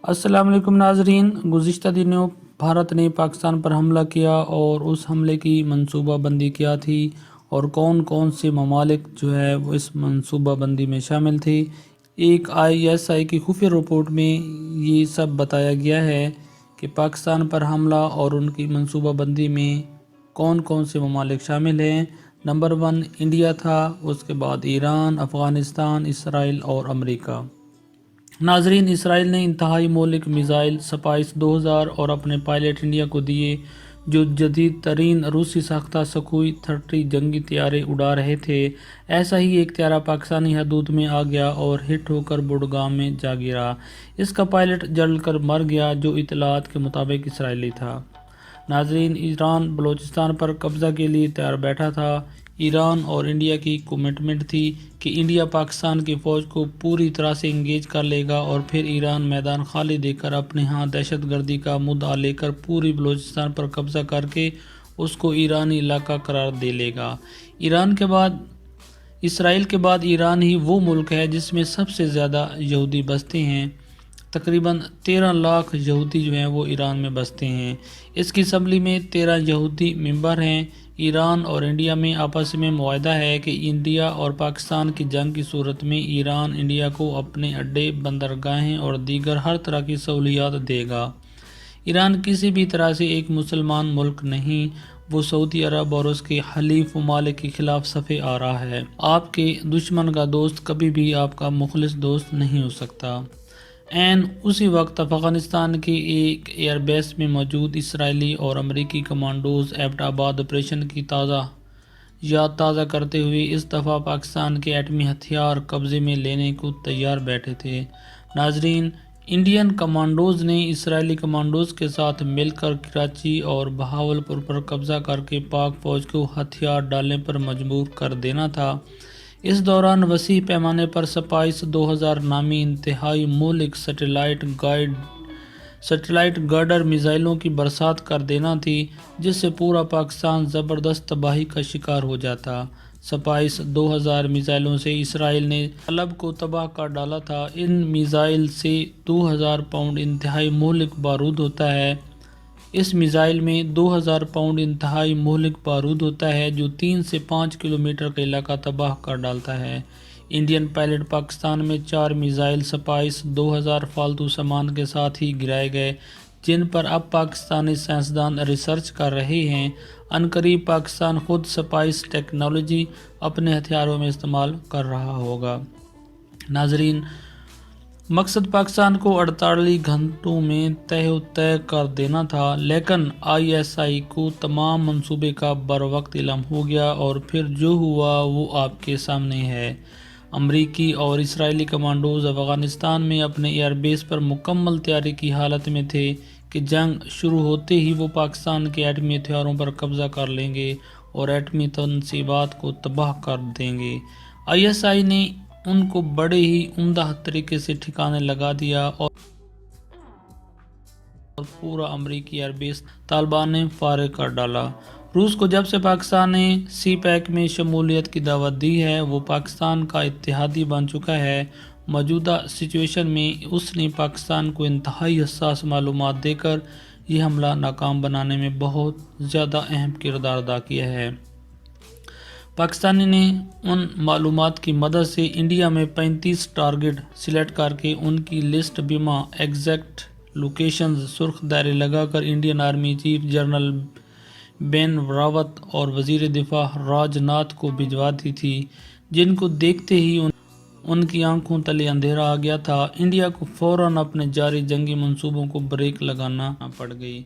السلام علیکم ناظرین، گزشتہ دنوں بھارت نے پاکستان پر حملہ کیا اور اس حملے کی منصوبہ بندی کیا تھی اور کون کون سے ممالک جو ہے وہ اس منصوبہ بندی میں شامل تھے۔ ایک ISI کی خفیہ رپورٹ میں یہ سب بتایا گیا ہے کہ پاکستان پر حملہ اور ان کی منصوبہ بندی میں کون کون سے ممالک شامل ہیں۔ نمبر 1 انڈیا تھا، اس کے بعد ایران، افغانستان، اسرائیل اور امریکہ۔ ناظرین، اسرائیل نے انتہائی مہلک میزائل سپائس 2000 اور اپنے پائلٹ انڈیا کو دیے، جو جدید ترین روسی ساختہ سکوئی 30 جنگی طیارے اڑا رہے تھے۔ ایسا ہی ایک طیارہ پاکستانی حدود میں آ گیا اور ہٹ ہو کر بڈگام میں جا گرا۔ اس کا پائلٹ جل کر مر گیا، جو اطلاعات کے مطابق اسرائیلی تھا۔ ناظرین، ایران بلوچستان پر قبضہ کے لیے تیار بیٹھا تھا۔ ایران اور انڈیا کی کمٹمنٹ تھی کہ انڈیا پاکستان کی فوج کو پوری طرح سے انگیج کر لے گا اور پھر ایران میدان خالی دے کر اپنے ہاں دہشت گردی کا مدعا لے کر پوری بلوچستان پر قبضہ کر کے اس کو ایرانی علاقہ قرار دے لے گا۔ اسرائیل کے بعد ایران ہی وہ ملک ہے جس میں سب سے زیادہ یہودی بستے ہیں۔ تقریباً 13 لاکھ یہودی جو ہیں وہ ایران میں بستے ہیں۔ اس کی اسمبلی میں 13 یہودی ممبر ہیں۔ ایران اور انڈیا میں آپس میں معاہدہ ہے کہ انڈیا اور پاکستان کی جنگ کی صورت میں ایران انڈیا کو اپنے اڈے، بندرگاہیں اور دیگر ہر طرح کی سہولیات دے گا۔ ایران کسی بھی طرح سے ایک مسلمان ملک نہیں، وہ سعودی عرب اور اس کے حلیف ممالک کے خلاف صفیں آ رہا ہے۔ آپ کے دشمن کا دوست کبھی بھی آپ کا مخلص دوست نہیں ہو سکتا۔ عین اسی وقت افغانستان کے ایک ایئر بیس میں موجود اسرائیلی اور امریکی کمانڈوز ایبٹ آباد آپریشن کی یاد تازہ کرتے ہوئے اس دفعہ پاکستان کے ایٹمی ہتھیار قبضے میں لینے کو تیار بیٹھے تھے۔ ناظرین، انڈین کمانڈوز نے اسرائیلی کمانڈوز کے ساتھ مل کر کراچی اور بہاولپور پر قبضہ کر کے پاک فوج کو ہتھیار ڈالنے پر مجبور کر دینا تھا۔ اس دوران وسیع پیمانے پر سپائس 2000 نامی انتہائی مہلک سیٹلائٹ گارڈر میزائلوں کی برسات کر دینا تھی، جس سے پورا پاکستان زبردست تباہی کا شکار ہو جاتا۔ سپائس 2000 میزائلوں سے اسرائیل نے حلب کو تباہ کر ڈالا تھا۔ ان میزائل سے 2000 پاؤنڈ انتہائی مہلک بارود ہوتا ہے۔ اس میزائل میں 2000 پاؤنڈ انتہائی مہلک بارود ہوتا ہے، جو 3 سے 5 کلومیٹر کا علاقہ تباہ کر ڈالتا ہے۔ انڈین پائلٹ پاکستان میں 4 میزائل سپائس 2000 فالتو سامان کے ساتھ ہی گرائے گئے، جن پر اب پاکستانی سائنسدان ریسرچ کر رہے ہیں۔ عنقریب پاکستان خود سپائس ٹیکنالوجی اپنے ہتھیاروں میں استعمال کر رہا ہوگا۔ ناظرین، مقصد پاکستان کو 48 گھنٹوں میں تہہ و تیگ کر دینا تھا، لیکن ISI کو تمام منصوبے کا بروقت علم ہو گیا اور پھر جو ہوا وہ آپ کے سامنے ہے۔ امریکی اور اسرائیلی کمانڈوز افغانستان میں اپنے ایئر بیس پر مکمل تیاری کی حالت میں تھے کہ جنگ شروع ہوتے ہی وہ پاکستان کے ایٹمی ہتھیاروں پر قبضہ کر لیں گے اور ایٹمی تنصیبات کو تباہ کر دیں گے۔ ISI نے ان کو بڑے ہی عمدہ طریقے سے ٹھکانے لگا دیا اور پورا امریکی ایئر بیس طالبان نے فارغ کر ڈالا۔ روس کو جب سے پاکستان نے سی پیک میں شمولیت کی دعوت دی ہے، وہ پاکستان کا اتحادی بن چکا ہے۔ موجودہ سچویشن میں اس نے پاکستان کو انتہائی حساس معلومات دے کر یہ حملہ ناکام بنانے میں بہت زیادہ اہم کردار ادا کیا ہے۔ پاکستان نے ان معلومات کی مدد سے انڈیا میں 35 ٹارگٹ سلیکٹ کر کے ان کی لسٹ بما ایگزیکٹ لوکیشنز سرخ دائرے لگا کر انڈین آرمی چیف جنرل بین راوت اور وزیر دفاع راج ناتھ کو بھجوا دی تھی، جن کو دیکھتے ہی ان کی آنکھوں تلے اندھیرا آ گیا تھا۔ انڈیا کو فوراً اپنے جاری جنگی منصوبوں کو بریک لگانا پڑ گئی۔